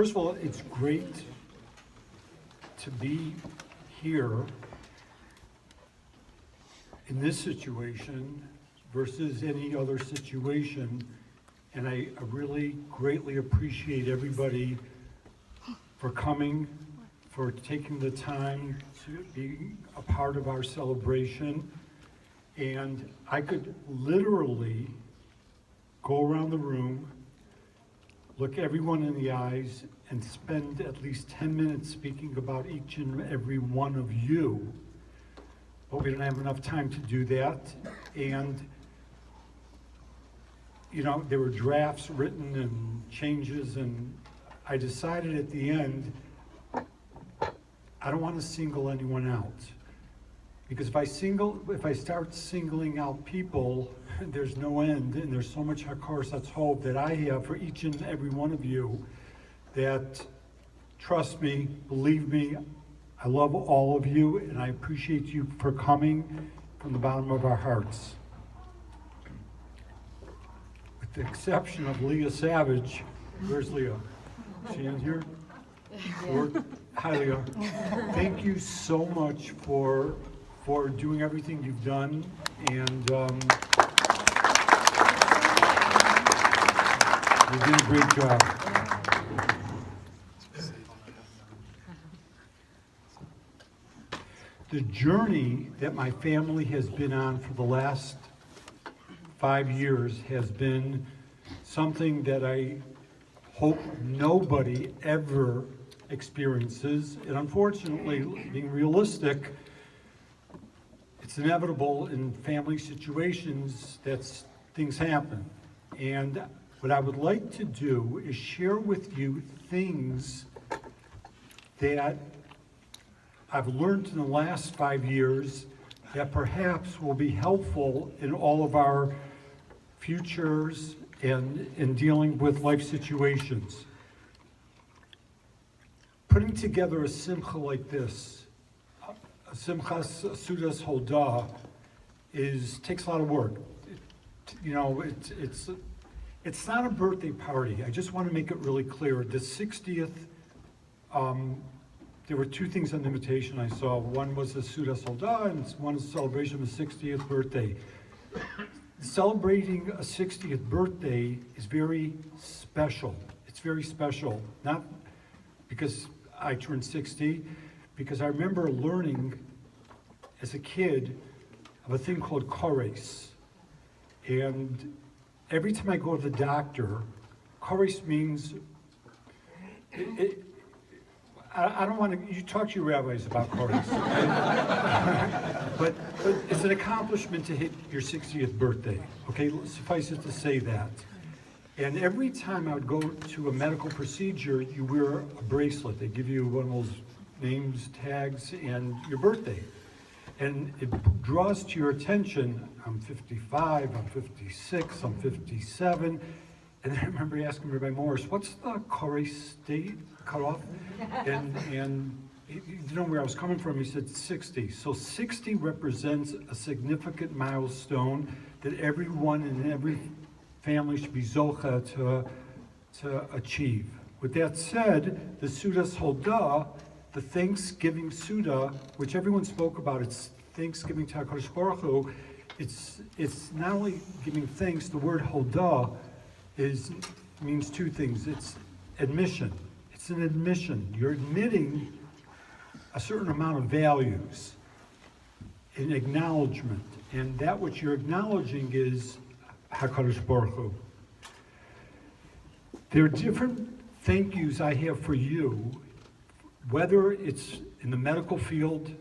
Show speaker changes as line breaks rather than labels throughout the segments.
First of all, it's great to be here in this situation versus any other situation. And I really greatly appreciate everybody for coming, for taking the time to be a part of our celebration. And I could literally go around the room, look everyone in the eyes, and spend at least 10 minutes speaking about each and every one of you. But we don't have enough time to do that. And, you know, there were drafts written and changes, and I decided at the end, I don't want to single anyone out. Because if I start singling out people, there's no end, and there's so much hakaras hope that I have for each and every one of you that, trust me, believe me, I love all of you, and I appreciate you for coming from the bottom of our hearts. With the exception of Leah Savage. Where's Leah? Is she in here? Hi, Leah. Thank you so much for doing everything you've done, and you did a great job. The journey that my family has been on for the last 5 years has been something that I hope nobody ever experiences. And unfortunately, being realistic, it's inevitable in family situations that things happen. And what I would like to do is share with you things that I've learned in the last 5 years that perhaps will be helpful in all of our futures and in dealing with life situations. Putting together a simcha like this, a Seudah Hodah, takes a lot of work. It's not a birthday party. I just want to make it really clear. The 60th, there were two things on the invitation I saw. One was the Seudah Hodah, and one is a celebration of the 60th birthday. Celebrating a 60th birthday is very special. It's very special, not because I turned 60, because I remember learning as a kid of a thing called chores. And every time I go to the doctor, chores means, I don't want to, you talk to your rabbis about chores. but it's an accomplishment to hit your 60th birthday, okay? Suffice it to say that. And every time I would go to a medical procedure, you wear a bracelet. They give you one of those names, tags, and your birthday. And it draws to your attention, I'm 55, I'm 56, I'm 57. And I remember asking Rabbi Morris, what's the chores date cutoff? And he didn't know where I was coming from. He said 60. So 60 represents a significant milestone that everyone in every family should be zocha to achieve. With that said, the Seudah Hodah, the Thanksgiving Seudah, which everyone spoke about, it's Thanksgiving to HaKadosh Baruch Hu. It's not only giving thanks. The word Hodah means two things. It's admission. It's an admission. You're admitting a certain amount of values, an acknowledgement, and that which you're acknowledging is HaKadosh Baruch Hu. There are different thank yous I have for you, whether it's in the medical field.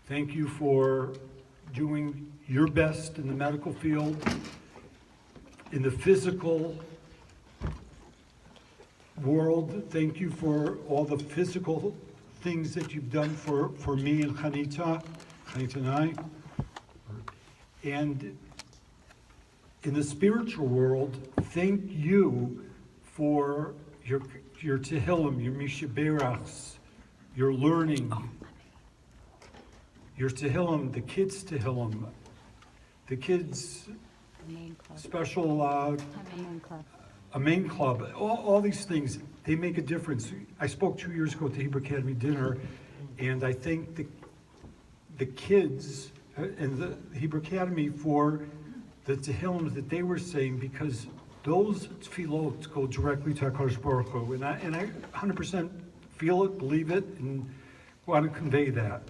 Thank you for doing your best in the medical field. In the physical world, thank you for all the physical things that you've done for me and Chanita and I. And in the spiritual world, thank you for your Tehillim, your Mishaberachs, your learning, your Tehillim, the kids' Tehillim, the kids' special, a main club, all these things. they make a difference. I spoke 2 years ago at the Hebrew Academy dinner, and I thank the kids and the Hebrew Academy for the Tehillim that they were saying, because those tefillot go directly to HaKadosh Baruch Hu, and I 100% feel it, believe it, and want to convey that.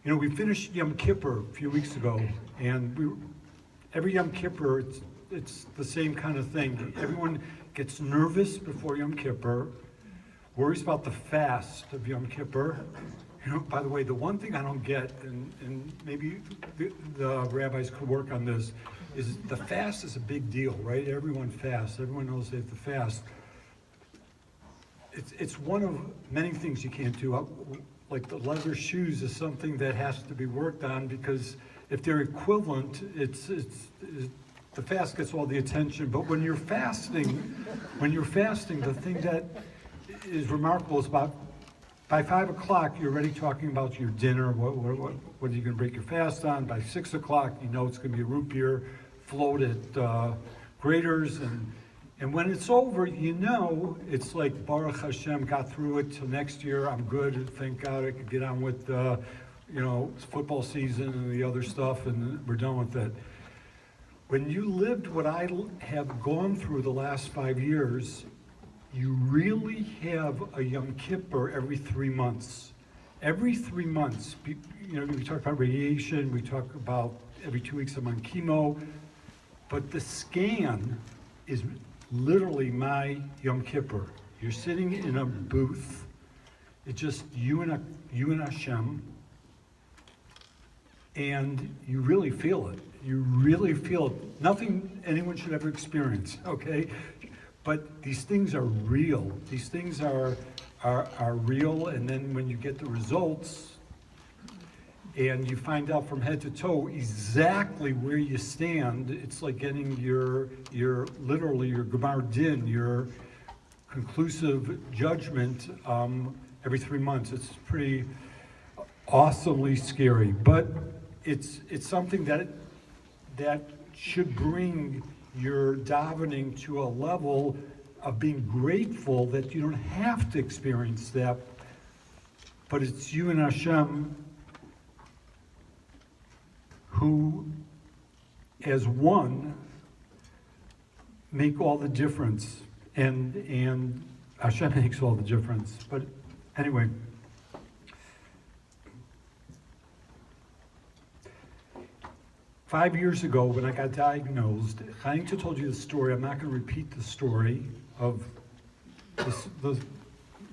You know, we finished Yom Kippur a few weeks ago, and every Yom Kippur, it's the same kind of thing. Everyone gets nervous before Yom Kippur, worries about the fast of Yom Kippur. You know, by the way, the one thing I don't get, and maybe the rabbis could work on this, is the fast is a big deal, right? Everyone fasts. Everyone knows they have to fast. It's one of many things you can't do. Like the leather shoes is something that has to be worked on, because if they're equivalent, the fast gets all the attention. But when you're fasting, the thing that is remarkable is by 5 o'clock, you're already talking about your dinner. What are you going to break your fast on? By 6 o'clock, you know it's going to be a root beer float at Graders, and when it's over, you know it's like Baruch Hashem, got through it till next year. I'm good. Thank God I could get on with football season and the other stuff, and we're done with it. When you lived what I have gone through the last 5 years, you really have a Yom Kippur every 3 months. Every 3 months, you know, we talk about radiation, we talk about every 2 weeks I'm on chemo, but the scan is literally my Yom Kippur. You're sitting in a booth. It's just you and Hashem, and you really feel it. You really feel it. Nothing anyone should ever experience, okay? But these things are real. These things are real, and then when you get the results, and you find out from head to toe exactly where you stand, it's like getting your literally your Gemar Din, your conclusive judgment every 3 months. It's pretty awesomely scary, but it's something that should bring your davening to a level of being grateful that you don't have to experience that, but it's you and Hashem who, as one, make all the difference, and Hashem makes all the difference. But anyway, five years ago when I got diagnosed, Chaimta told you the story. I'm not going to repeat the story of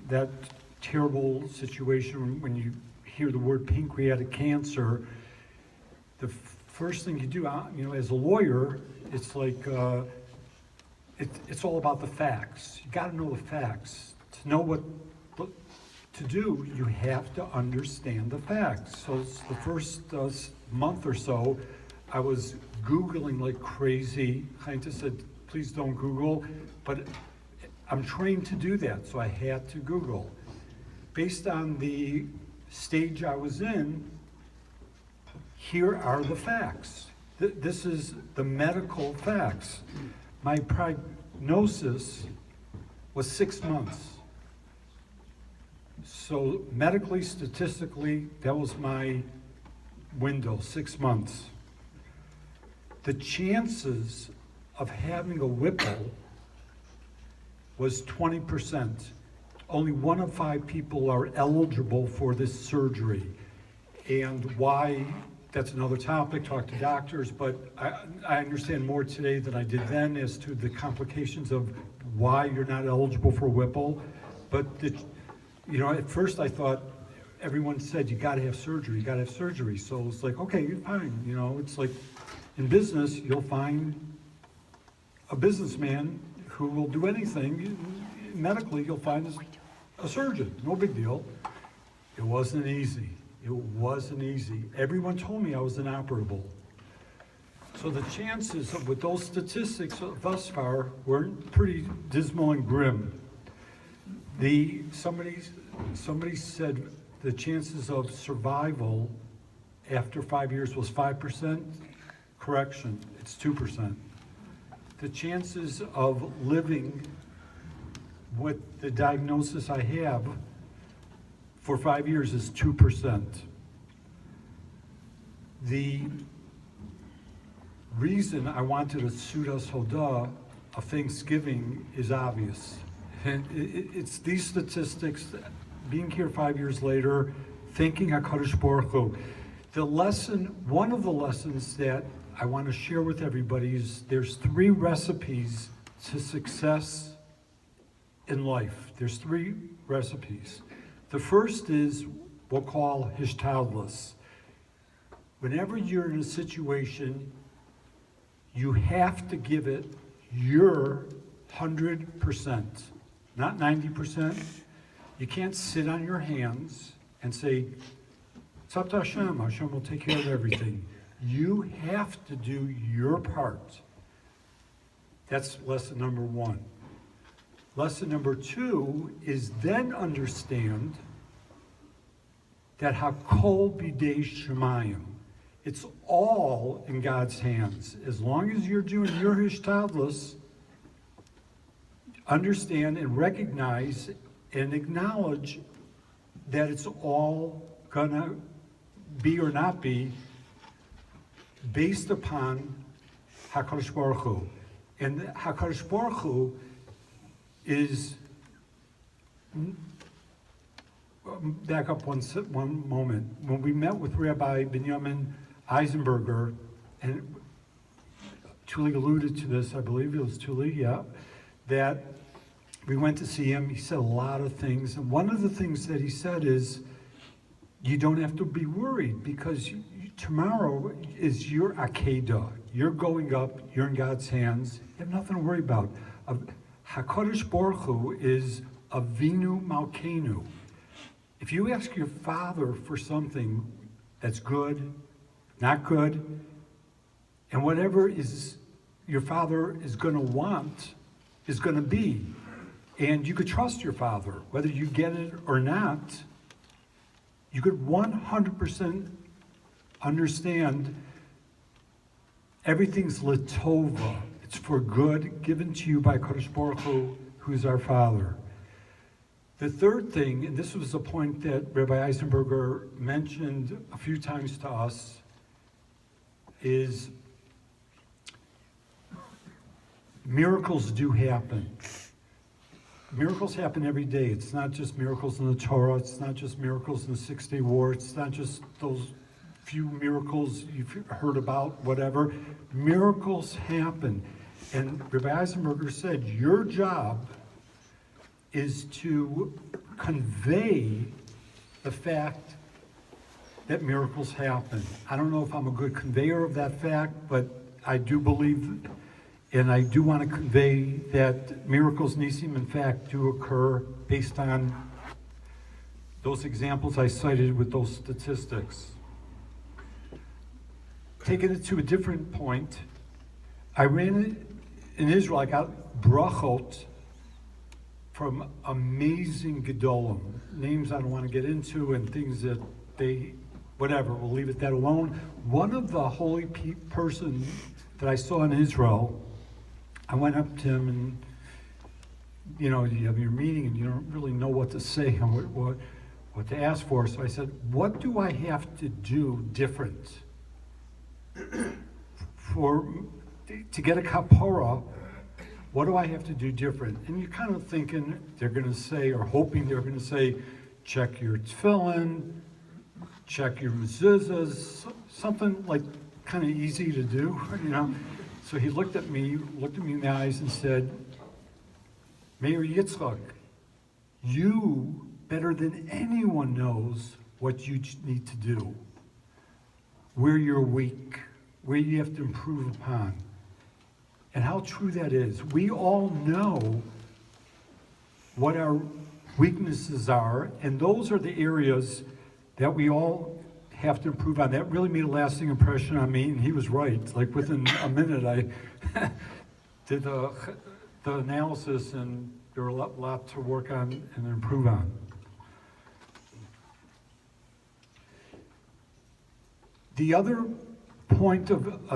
that terrible situation when you hear the word pancreatic cancer. The first thing you do, you know, as a lawyer, it's like, it's all about the facts. You got to know the facts. To know what to do, you have to understand the facts. So the first month or so, I was Googling like crazy. Chaimta said, please don't Google, but I'm trained to do that, so I had to Google. Based on the stage I was in, here are the facts. This is the medical facts. My prognosis was 6 months. So medically, statistically, that was my window, 6 months. The chances of having a Whipple was 20%. Only 1 of 5 people are eligible for this surgery. And why? That's another topic, talk to doctors, but I understand more today than I did then as to the complications of why you're not eligible for Whipple. But, you know, at first I thought, everyone said, you gotta have surgery, you gotta have surgery. So it's like, okay, fine, you know, it's like, in business, you'll find a businessman who will do anything. Medically, you'll find a surgeon, no big deal. It wasn't easy. It wasn't easy. Everyone told me I was inoperable. So the chances of, with those statistics thus far, were pretty dismal and grim. Somebody said the chances of survival after 5 years was 5%. Correction, it's 2%. the chances of living with the diagnosis I have for 5 years is 2%. The reason I wanted a Seudah Hodah of Thanksgiving is obvious. And it's these statistics, being here 5 years later, thanking HaKadosh Baruch Hu. One of the lessons that I want to share with everybody is there's 3 recipes to success in life. There's 3 recipes. The first is we'll call hishtadlus. Whenever you're in a situation, you have to give it your 100%, not 90%. You can't sit on your hands and say, it's up to Hashem. Hashem will take care of everything. You have to do your part. That's lesson number 1. Lesson number 2 is then understand that Hakol bidei Shemayim. It's all in God's hands. As long as you're doing your hishtadlus, understand and recognize and acknowledge that it's all gonna be or not be based upon HaKadosh Baruch Hu. And HaKadosh Baruch Hu is, back up one moment. When we met with Rabbi Binyamin Eisenberger, and Tuli alluded to this, I believe it was Tuli, yeah, that we went to see him. He said a lot of things, and one of the things that he said is, you don't have to be worried because tomorrow is your Akedah. You're going up, you're in God's hands, you have nothing to worry about. HaKadosh Baruch Hu is Avinu Malkeinu. If you ask your father for something that's good, not good, and whatever is your father is going to want is going to be, and you could trust your father, whether you get it or not, you could 100% understand everything's Latova. It's for good, given to you by Kadosh Baruch Hu, who is our Father. The third thing, and this was a point that Rabbi Eisenberger mentioned a few times to us, is miracles do happen. Miracles happen every day. It's not just miracles in the Torah. It's not just miracles in the 6-day war. It's not just those few miracles you've heard about, whatever. Miracles happen. And Rabbi Eisenberger said, your job is to convey the fact that miracles happen. I don't know if I'm a good conveyor of that fact, but I do believe, and I do want to convey that miracles, nisim, in fact, do occur based on those examples I cited with those statistics. Taking it to a different point, I ran in Israel, I got brachot from amazing gedolim, names I don't want to get into and things that whatever, we'll leave it that alone. One of the holy person that I saw in Israel, I went up to him and, you have your meeting and you don't really know what to say and what to ask for. So I said, what do I have to do different to get a kapora? What do I have to do different? And you're kind of thinking they're going to say, or hoping they're going to say, check your tefillin, check your mezuzahs, something like kind of easy to do, So he looked at me in the eyes and said, Meir Yitzchak, you better than anyone knows what you need to do, where you're weak, where you have to improve upon. And how true that is. We all know what our weaknesses are, and those are the areas that we all have to improve on. That really made a lasting impression on me, and he was right. Like within a minute, I did the analysis, and there were a lot to work on and improve on. The other point of